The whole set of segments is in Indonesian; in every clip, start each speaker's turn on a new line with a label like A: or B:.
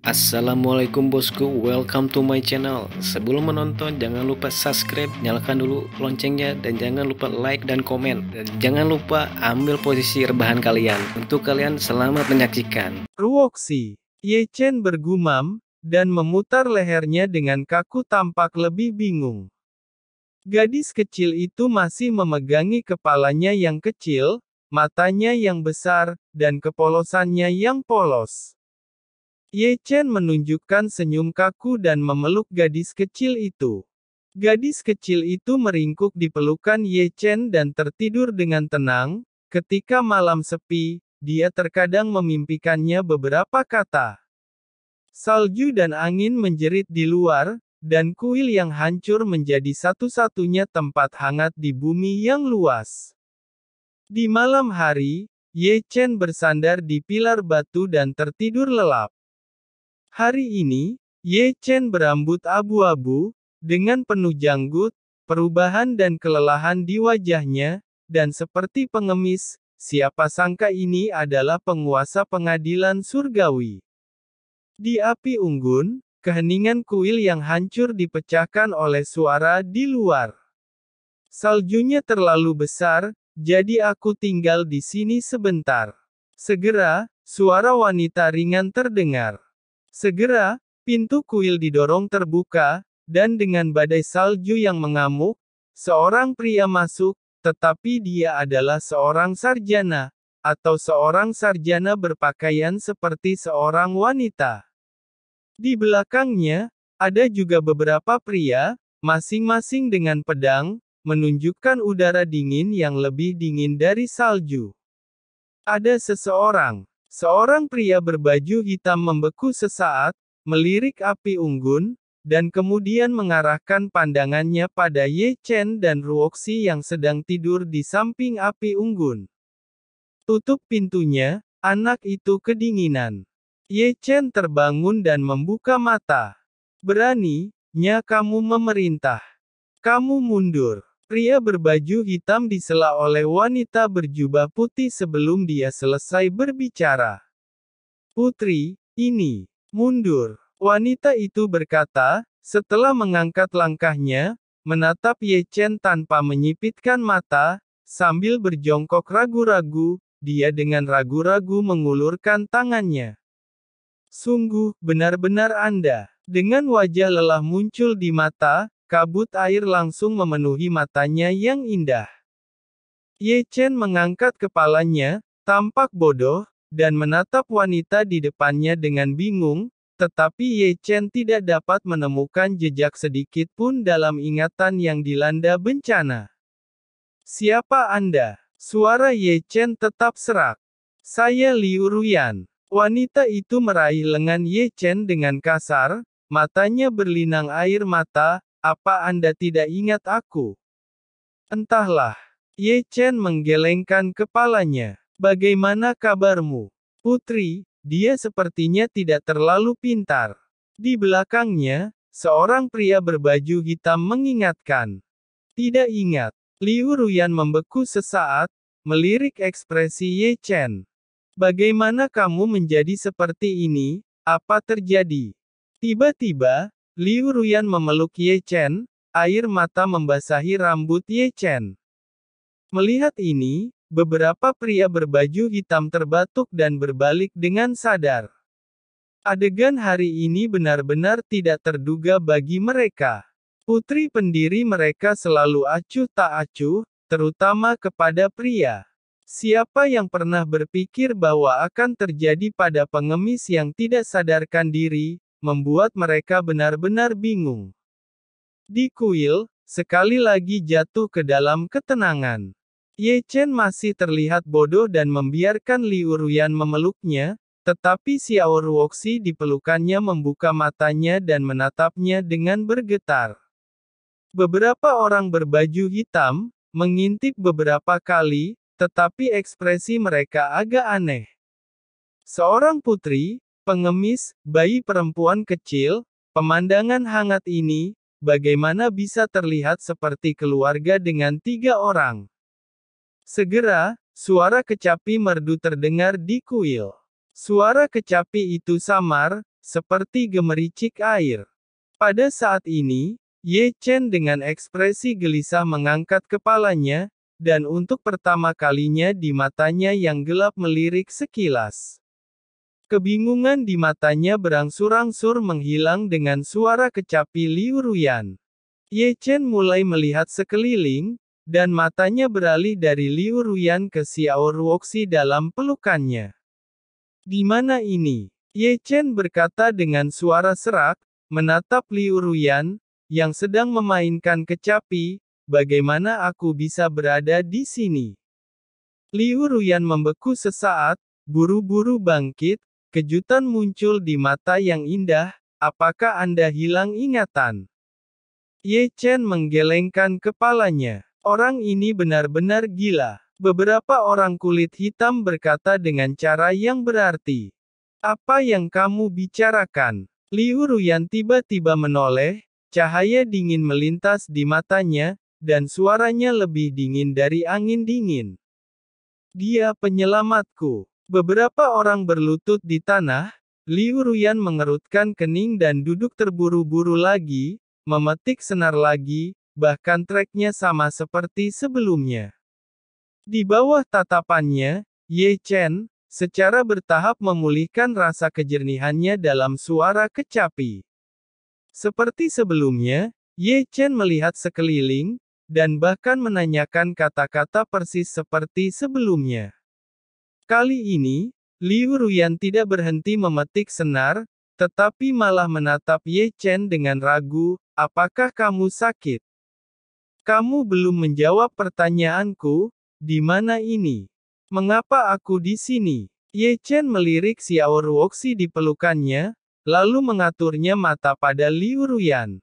A: Assalamualaikum bosku, welcome to my channel. Sebelum menonton jangan lupa subscribe, nyalakan dulu loncengnya, dan jangan lupa like dan komen. Dan jangan lupa ambil posisi rebahan kalian. Untuk kalian selamat menyaksikan.
B: Ruoxi. Ye Chen bergumam, dan memutar lehernya dengan kaku tampak lebih bingung. Gadis kecil itu masih memegangi kepalanya yang kecil, matanya yang besar, dan kepolosannya yang polos. Ye Chen menunjukkan senyum kaku dan memeluk gadis kecil itu. Gadis kecil itu meringkuk di pelukan Ye Chen dan tertidur dengan tenang. Ketika malam sepi, dia terkadang memimpikannya beberapa kata. Salju dan angin menjerit di luar, dan kuil yang hancur menjadi satu-satunya tempat hangat di bumi yang luas. Di malam hari, Ye Chen bersandar di pilar batu dan tertidur lelap. Hari ini, Ye Chen berambut abu-abu, dengan penuh janggut, perubahan dan kelelahan di wajahnya, dan seperti pengemis, siapa sangka ini adalah penguasa pengadilan surgawi. Di api unggun, keheningan kuil yang hancur dipecahkan oleh suara di luar. Saljunya terlalu besar, jadi aku tinggal di sini sebentar. Segera, suara wanita ringan terdengar. Segera, pintu kuil didorong terbuka, dan dengan badai salju yang mengamuk, seorang pria masuk, tetapi dia adalah seorang sarjana, atau seorang sarjana berpakaian seperti seorang wanita. Di belakangnya, ada juga beberapa pria, masing-masing dengan pedang, menunjukkan udara dingin yang lebih dingin dari salju. Ada seorang pria berbaju hitam membeku sesaat, melirik api unggun, dan kemudian mengarahkan pandangannya pada Ye Chen dan Ruoxi yang sedang tidur di samping api unggun. Tutup pintunya, anak itu kedinginan. Ye Chen terbangun dan membuka mata. Beraninya kamu memerintah. Kamu mundur. Pria berbaju hitam disela oleh wanita berjubah putih sebelum dia selesai berbicara. Putri, ini, mundur. Wanita itu berkata, setelah mengangkat langkahnya, menatap Ye Chen tanpa menyipitkan mata, sambil berjongkok ragu-ragu, dia dengan ragu-ragu mengulurkan tangannya. Sungguh, benar-benar Anda. Dengan wajah lelah muncul di mata, kabut air langsung memenuhi matanya yang indah. Ye Chen mengangkat kepalanya, tampak bodoh, dan menatap wanita di depannya dengan bingung, tetapi Ye Chen tidak dapat menemukan jejak sedikit pun dalam ingatan yang dilanda bencana. Siapa Anda? Suara Ye Chen tetap serak. Saya Liu Ruyan. Wanita itu meraih lengan Ye Chen dengan kasar, matanya berlinang air mata. Apa Anda tidak ingat aku? Entahlah. Ye Chen menggelengkan kepalanya. Bagaimana kabarmu? Putri, dia sepertinya tidak terlalu pintar. Di belakangnya, seorang pria berbaju hitam mengingatkan. Tidak ingat. Liu Ruyan membeku sesaat, melirik ekspresi Ye Chen. Bagaimana kamu menjadi seperti ini? Apa terjadi? Tiba-tiba, Liu Ruyan memeluk Ye Chen, air mata membasahi rambut Ye Chen. Melihat ini, beberapa pria berbaju hitam terbatuk dan berbalik dengan sadar. Adegan hari ini benar-benar tidak terduga bagi mereka. Putri pendiri mereka selalu acuh tak acuh, terutama kepada pria. Siapa yang pernah berpikir bahwa akan terjadi pada pengemis yang tidak sadarkan diri, membuat mereka benar-benar bingung. Di kuil, sekali lagi jatuh ke dalam ketenangan. Ye Chen masih terlihat bodoh dan membiarkan Liu Ruyan memeluknya, tetapi Xiao Ruoxi di pelukannya membuka matanya dan menatapnya dengan bergetar. Beberapa orang berbaju hitam, mengintip beberapa kali, tetapi ekspresi mereka agak aneh. Seorang putri, pengemis, bayi perempuan kecil, pemandangan hangat ini, bagaimana bisa terlihat seperti keluarga dengan 3 orang? Segera, suara kecapi merdu terdengar di kuil. Suara kecapi itu samar, seperti gemericik air. Pada saat ini, Ye Chen dengan ekspresi gelisah mengangkat kepalanya, dan untuk pertama kalinya di matanya yang gelap melirik sekilas. Kebingungan di matanya berangsur-angsur menghilang dengan suara kecapi Liu Ruyan. Ye Chen mulai melihat sekeliling, dan matanya beralih dari Liu Ruyan ke Xiao Ruoxi dalam pelukannya. Di mana ini? Ye Chen berkata dengan suara serak, menatap Liu Ruyan, yang sedang memainkan kecapi, bagaimana aku bisa berada di sini? Liu Ruyan membeku sesaat, buru-buru bangkit, kejutan muncul di mata yang indah, apakah Anda hilang ingatan? Ye Chen menggelengkan kepalanya. Orang ini benar-benar gila. Beberapa orang kulit hitam berkata dengan cara yang berarti. Apa yang kamu bicarakan? Liu Ruyan tiba-tiba menoleh, cahaya dingin melintas di matanya, dan suaranya lebih dingin dari angin dingin. Dia penyelamatku. Beberapa orang berlutut di tanah, Liu Ruyan mengerutkan kening dan duduk terburu-buru lagi, memetik senar lagi, bahkan treknya sama seperti sebelumnya. Di bawah tatapannya, Ye Chen, secara bertahap memulihkan rasa kejernihannya dalam suara kecapi. Seperti sebelumnya, Ye Chen melihat sekeliling, dan bahkan menanyakan kata-kata persis seperti sebelumnya. Kali ini, Liu Ruyan tidak berhenti memetik senar, tetapi malah menatap Ye Chen dengan ragu, apakah kamu sakit? Kamu belum menjawab pertanyaanku, di mana ini? Mengapa aku di sini? Ye Chen melirik Xiao Ruoxi di pelukannya, lalu mengaturnya mata pada Liu Ruyan.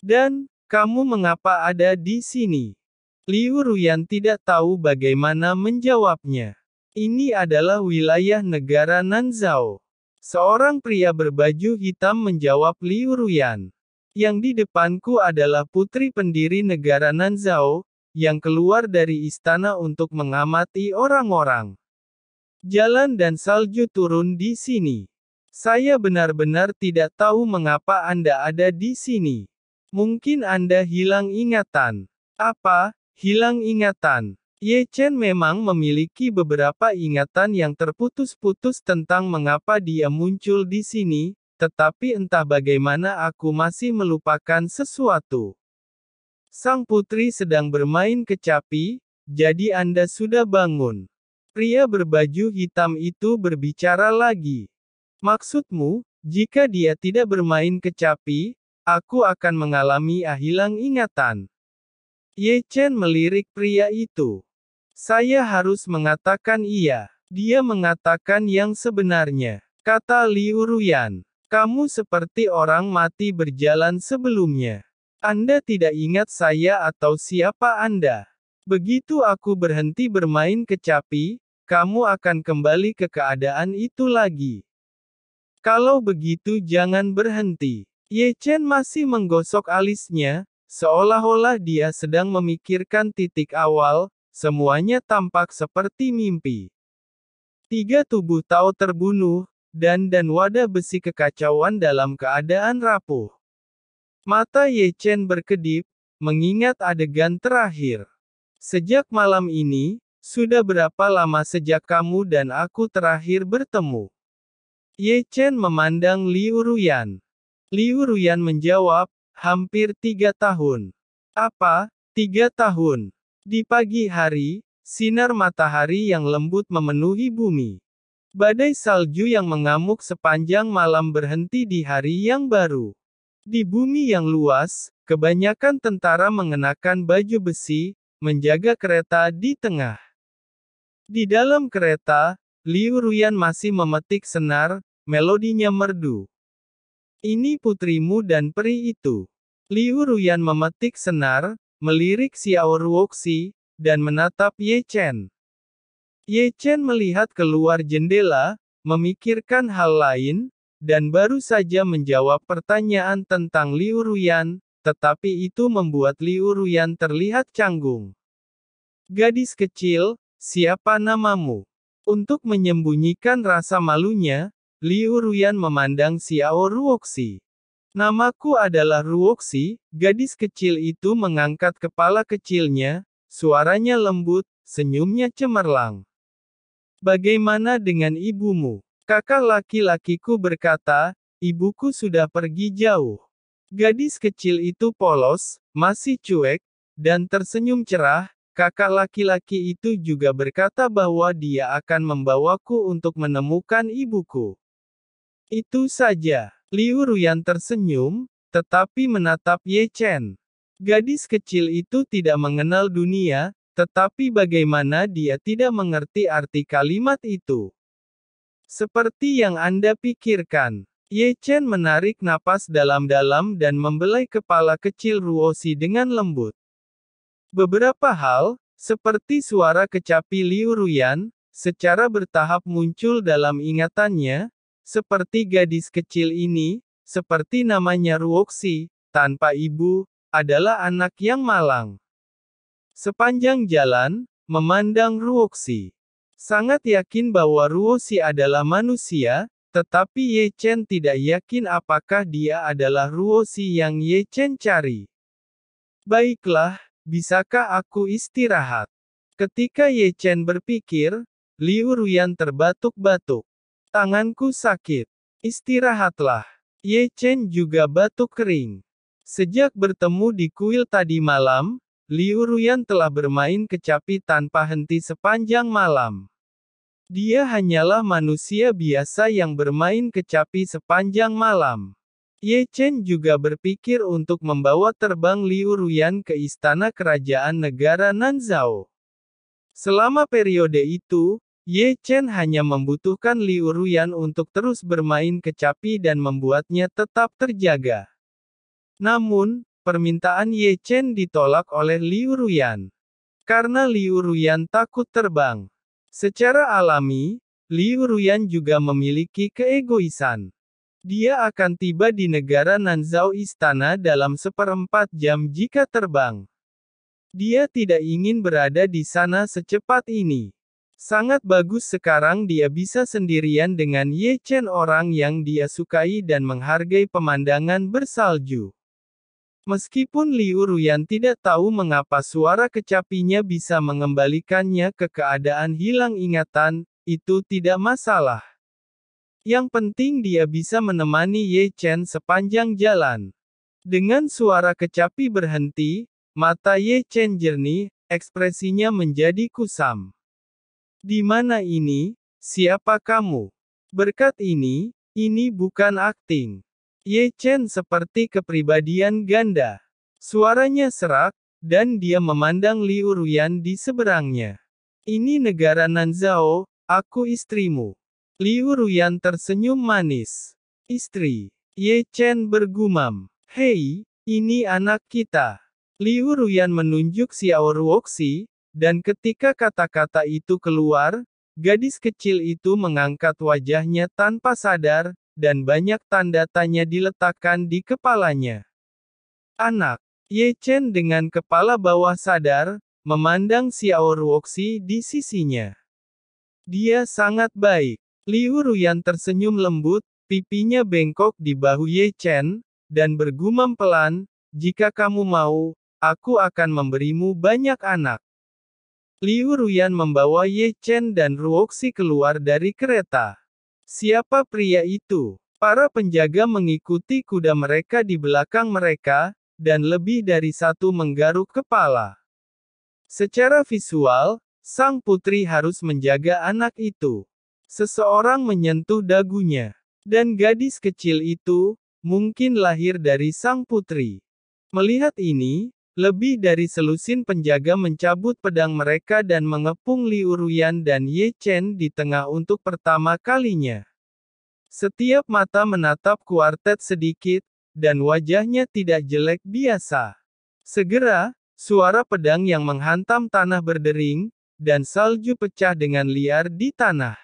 B: Dan, kamu mengapa ada di sini? Liu Ruyan tidak tahu bagaimana menjawabnya. Ini adalah wilayah negara Nanzhao. Seorang pria berbaju hitam menjawab Liu Ruyan. Yang di depanku adalah putri pendiri negara Nanzhao, yang keluar dari istana untuk mengamati orang-orang. Jalan dan salju turun di sini. Saya benar-benar tidak tahu mengapa Anda ada di sini. Mungkin Anda hilang ingatan. Apa, hilang ingatan? Ye Chen memang memiliki beberapa ingatan yang terputus-putus tentang mengapa dia muncul di sini, tetapi entah bagaimana aku masih melupakan sesuatu. Sang putri sedang bermain kecapi, jadi Anda sudah bangun. Pria berbaju hitam itu berbicara lagi. Maksudmu, jika dia tidak bermain kecapi, aku akan mengalami hilang ingatan. Ye Chen melirik pria itu. Saya harus mengatakan iya. Dia mengatakan yang sebenarnya. Kata Liu Ruyan. Kamu seperti orang mati berjalan sebelumnya. Anda tidak ingat saya atau siapa Anda. Begitu aku berhenti bermain kecapi, kamu akan kembali ke keadaan itu lagi. Kalau begitu jangan berhenti. Ye Chen masih menggosok alisnya, seolah-olah dia sedang memikirkan titik awal. Semuanya tampak seperti mimpi. 3 tubuh Tao terbunuh, dan wadah besi kekacauan dalam keadaan rapuh. Mata Ye Chen berkedip, mengingat adegan terakhir. Sejak malam ini, sudah berapa lama sejak kamu dan aku terakhir bertemu? Ye Chen memandang Liu Ruyan. Liu Ruyan menjawab, hampir 3 tahun. Apa, 3 tahun? Di pagi hari, sinar matahari yang lembut memenuhi bumi. Badai salju yang mengamuk sepanjang malam berhenti di hari yang baru. Di bumi yang luas, kebanyakan tentara mengenakan baju besi, menjaga kereta di tengah. Di dalam kereta, Liu Ruyan masih memetik senar, melodinya merdu. Ini putrimu dan peri itu. Liu Ruyan memetik senar, melirik Xiao Ruoxi, dan menatap Ye Chen. Ye Chen melihat keluar jendela, memikirkan hal lain, dan baru saja menjawab pertanyaan tentang Liu Ruyan, tetapi itu membuat Liu Ruyan terlihat canggung. Gadis kecil, siapa namamu? Untuk menyembunyikan rasa malunya, Liu Ruyan memandang Xiao Ruoxi. Namaku adalah Ruoxi, gadis kecil itu mengangkat kepala kecilnya, suaranya lembut, senyumnya cemerlang. Bagaimana dengan ibumu? Kakak laki-lakiku berkata, ibuku sudah pergi jauh. Gadis kecil itu polos, masih cuek, dan tersenyum cerah. Kakak laki-laki itu juga berkata bahwa dia akan membawaku untuk menemukan ibuku. Itu saja. Liu Ruyan tersenyum, tetapi menatap Ye Chen. Gadis kecil itu tidak mengenal dunia, tetapi bagaimana dia tidak mengerti arti kalimat itu? Seperti yang Anda pikirkan. Ye Chen menarik napas dalam-dalam dan membelai kepala kecil Ruoxi dengan lembut. Beberapa hal, seperti suara kecapi Liu Ruyan, secara bertahap muncul dalam ingatannya, seperti gadis kecil ini, seperti namanya Ruoxi, tanpa ibu, adalah anak yang malang. Sepanjang jalan, memandang Ruoxi. Sangat yakin bahwa Ruoxi adalah manusia, tetapi Ye Chen tidak yakin apakah dia adalah Ruoxi yang Ye Chen cari. Baiklah, bisakah aku istirahat? Ketika Ye Chen berpikir, Liu Ruyan terbatuk-batuk. Tanganku sakit. Istirahatlah. Ye Chen juga batuk kering. Sejak bertemu di kuil tadi malam, Liu Ruyan telah bermain kecapi tanpa henti sepanjang malam. Dia hanyalah manusia biasa yang bermain kecapi sepanjang malam. Ye Chen juga berpikir untuk membawa terbang Liu Ruyan ke istana kerajaan negara Nanzhao. Selama periode itu, Ye Chen hanya membutuhkan Liu Ruyan untuk terus bermain kecapi dan membuatnya tetap terjaga. Namun, permintaan Ye Chen ditolak oleh Liu Ruyan. Karena Liu Ruyan takut terbang. Secara alami, Liu Ruyan juga memiliki keegoisan. Dia akan tiba di negara Nanzhao Istana dalam 1/4 jam jika terbang. Dia tidak ingin berada di sana secepat ini. Sangat bagus sekarang dia bisa sendirian dengan Ye Chen, orang yang dia sukai dan menghargai pemandangan bersalju. Meskipun Liu Ruyan tidak tahu mengapa suara kecapinya bisa mengembalikannya ke keadaan hilang ingatan, itu tidak masalah. Yang penting dia bisa menemani Ye Chen sepanjang jalan. Dengan suara kecapi berhenti, mata Ye Chen jernih, ekspresinya menjadi kusam. Di mana ini? Siapa kamu? Berkat ini bukan akting. Ye Chen seperti kepribadian ganda. Suaranya serak, dan dia memandang Liu Ruyan di seberangnya. Ini negara Nanzhao, aku istrimu. Liu Ruyan tersenyum manis. Istri. Ye Chen bergumam. Hei, ini anak kita. Liu Ruyan menunjuk Xiao Ruoxi, dan ketika kata-kata itu keluar, gadis kecil itu mengangkat wajahnya tanpa sadar, dan banyak tanda tanya diletakkan di kepalanya. Anak. Ye Chen dengan kepala bawah sadar, memandang Xiao Ruoxi di sisinya. Dia sangat baik. Liu Ruyan tersenyum lembut, pipinya bengkok di bahu Ye Chen, dan bergumam pelan, jika kamu mau, aku akan memberimu banyak anak. Liu Ruyan membawa Ye Chen dan Ruoxi keluar dari kereta. Siapa pria itu? Para penjaga mengikuti kuda mereka di belakang mereka, dan lebih dari satu menggaruk kepala. Secara visual, sang putri harus menjaga anak itu. Seseorang menyentuh dagunya. Dan gadis kecil itu, mungkin lahir dari sang putri. Melihat ini, lebih dari selusin penjaga mencabut pedang mereka dan mengepung Liu Ruyan dan Ye Chen di tengah untuk pertama kalinya. Setiap mata menatap kuartet sedikit, dan wajahnya tidak jelek biasa. Segera, suara pedang yang menghantam tanah berdering, dan salju pecah dengan liar di tanah.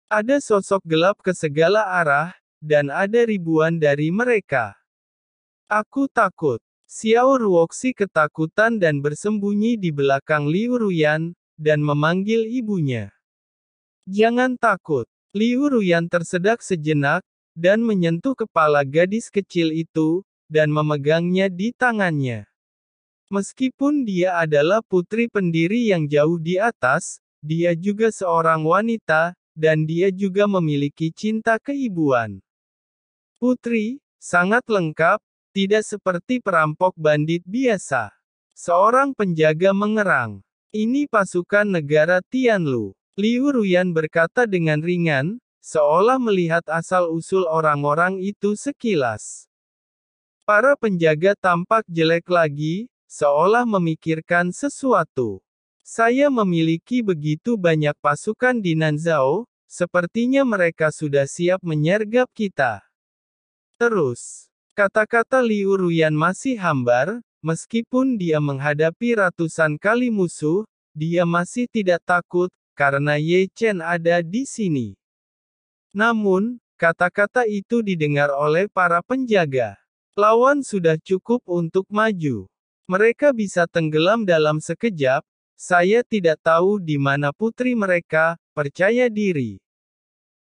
B: Ada sosok gelap ke segala arah, dan ada ribuan dari mereka. Aku takut. Xiao Ruoxi ketakutan dan bersembunyi di belakang Liu Ruyan, dan memanggil ibunya. Jangan takut. Liu Ruyan tersedak sejenak, dan menyentuh kepala gadis kecil itu, dan memegangnya di tangannya. Meskipun dia adalah putri pendiri yang jauh di atas, dia juga seorang wanita, dan dia juga memiliki cinta keibuan. Putri, sangat lengkap, tidak seperti perampok bandit biasa. Seorang penjaga mengerang. Ini pasukan negara Tianlu. Liu Ruyan berkata dengan ringan, seolah melihat asal-usul orang-orang itu sekilas. Para penjaga tampak jelek lagi, seolah memikirkan sesuatu. Saya memiliki begitu banyak pasukan di Nanzhao, sepertinya mereka sudah siap menyergap kita. Terus, kata-kata Liu Ruyan masih hambar, meskipun dia menghadapi ratusan kali musuh, dia masih tidak takut, karena Ye Chen ada di sini. Namun, kata-kata itu didengar oleh para penjaga. Lawan sudah cukup untuk maju. Mereka bisa tenggelam dalam sekejap, saya tidak tahu di mana putri mereka, percaya diri.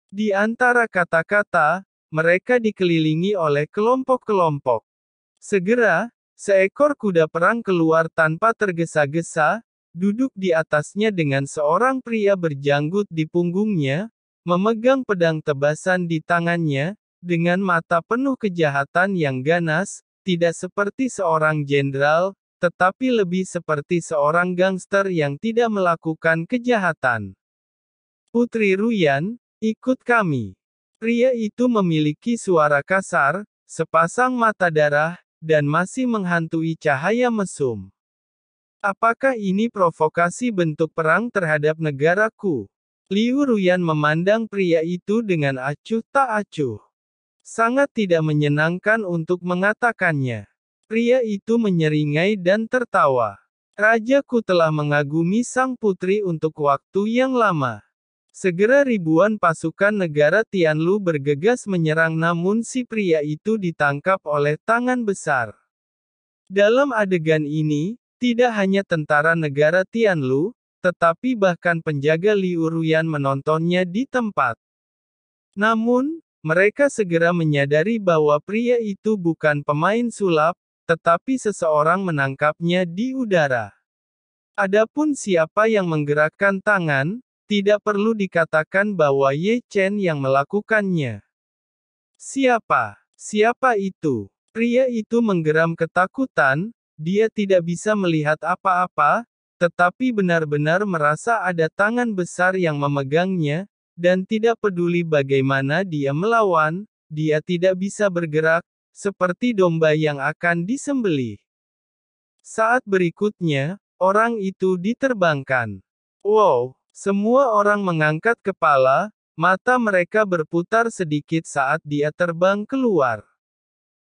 B: Di antara kata-kata, mereka dikelilingi oleh kelompok-kelompok. Segera, seekor kuda perang keluar tanpa tergesa-gesa, duduk di atasnya dengan seorang pria berjanggut di punggungnya, memegang pedang tebasan di tangannya, dengan mata penuh kejahatan yang ganas, tidak seperti seorang jenderal, tetapi lebih seperti seorang gangster yang tidak melakukan kejahatan. Putri Ruyan, ikut kami. Pria itu memiliki suara kasar, sepasang mata darah, dan masih menghantui cahaya mesum. Apakah ini provokasi bentuk perang terhadap negaraku? Liu Ruyan memandang pria itu dengan acuh tak acuh. Sangat tidak menyenangkan untuk mengatakannya. Pria itu menyeringai dan tertawa. Rajaku telah mengagumi sang putri untuk waktu yang lama. Segera ribuan pasukan negara Tianlu bergegas menyerang namun si pria itu ditangkap oleh tangan besar. Dalam adegan ini, tidak hanya tentara negara Tianlu, tetapi bahkan penjaga Liu Ruyan menontonnya di tempat. Namun, mereka segera menyadari bahwa pria itu bukan pemain sulap, tetapi seseorang menangkapnya di udara. Adapun siapa yang menggerakkan tangan, tidak perlu dikatakan bahwa Ye Chen yang melakukannya. Siapa? Siapa itu? Pria itu menggeram ketakutan, dia tidak bisa melihat apa-apa, tetapi benar-benar merasa ada tangan besar yang memegangnya, dan tidak peduli bagaimana dia melawan, dia tidak bisa bergerak, seperti domba yang akan disembelih. Saat berikutnya, orang itu diterbangkan. Wow! Semua orang mengangkat kepala, mata mereka berputar sedikit saat dia terbang keluar.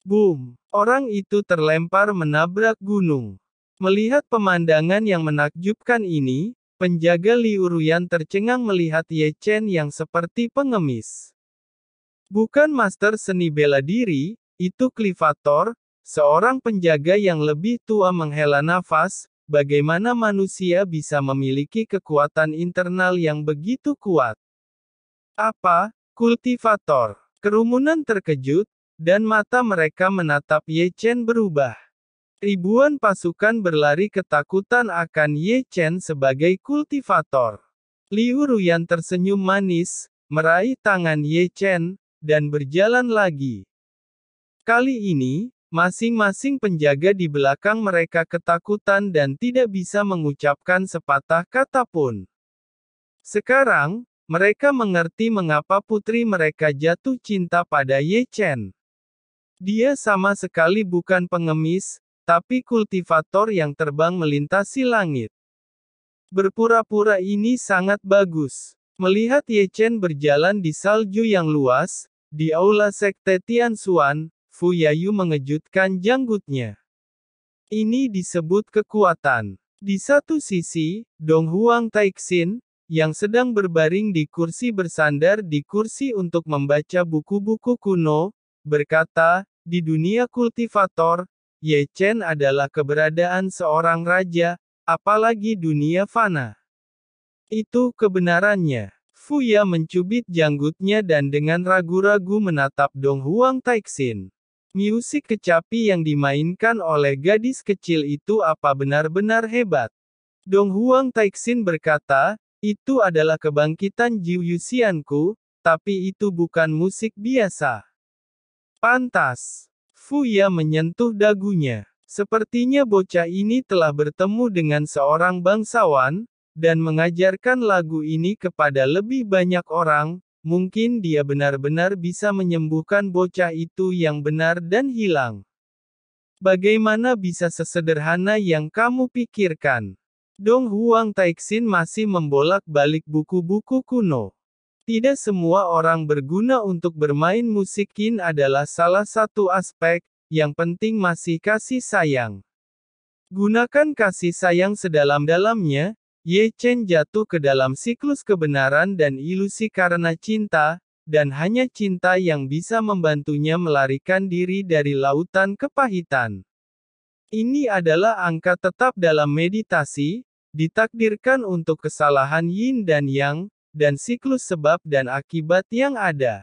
B: Boom! Orang itu terlempar menabrak gunung. Melihat pemandangan yang menakjubkan ini, penjaga Liu Ruyan tercengang melihat Ye Chen yang seperti pengemis. Bukan master seni bela diri, itu Klivator, seorang penjaga yang lebih tua menghela nafas. Bagaimana manusia bisa memiliki kekuatan internal yang begitu kuat? Apa? Kultivator. Kerumunan terkejut, dan mata mereka menatap Ye Chen berubah. Ribuan pasukan berlari ketakutan akan Ye Chen sebagai kultivator. Liu Ruyan tersenyum manis, meraih tangan Ye Chen, dan berjalan lagi. Kali ini, masing-masing penjaga di belakang mereka ketakutan dan tidak bisa mengucapkan sepatah kata pun. Sekarang, mereka mengerti mengapa putri mereka jatuh cinta pada Ye Chen. Dia sama sekali bukan pengemis, tapi kultivator yang terbang melintasi langit. Berpura-pura ini sangat bagus. Melihat Ye Chen berjalan di salju yang luas, di aula sekte Tianxuan, Fu Yayu mengejutkan janggutnya. Ini disebut kekuatan. Di satu sisi, Dong Huang Taixin, yang sedang berbaring di kursi bersandar di kursi untuk membaca buku-buku kuno, berkata, di dunia kultivator, Ye Chen adalah keberadaan seorang raja, apalagi dunia fana. Itu kebenarannya. Fuya mencubit janggutnya dan dengan ragu-ragu menatap Dong Huang Taixin. Musik kecapi yang dimainkan oleh gadis kecil itu apa benar-benar hebat. Dong Huang Taixin berkata, itu adalah kebangkitan Jiu Yuxianku, tapi itu bukan musik biasa. Pantas. Fuya menyentuh dagunya. Sepertinya bocah ini telah bertemu dengan seorang bangsawan, dan mengajarkan lagu ini kepada lebih banyak orang, mungkin dia benar-benar bisa menyembuhkan bocah itu yang benar dan hilang. Bagaimana bisa sesederhana yang kamu pikirkan? Dong Huang Taixin masih membolak-balik buku-buku kuno. Tidak semua orang berguna untuk bermain musik Qin adalah salah satu aspek, yang penting masih kasih sayang. Gunakan kasih sayang sedalam-dalamnya. Ye Chen jatuh ke dalam siklus kebenaran dan ilusi karena cinta, dan hanya cinta yang bisa membantunya melarikan diri dari lautan kepahitan. Ini adalah angka tetap dalam meditasi, ditakdirkan untuk kesalahan yin dan yang, dan siklus sebab dan akibat yang ada.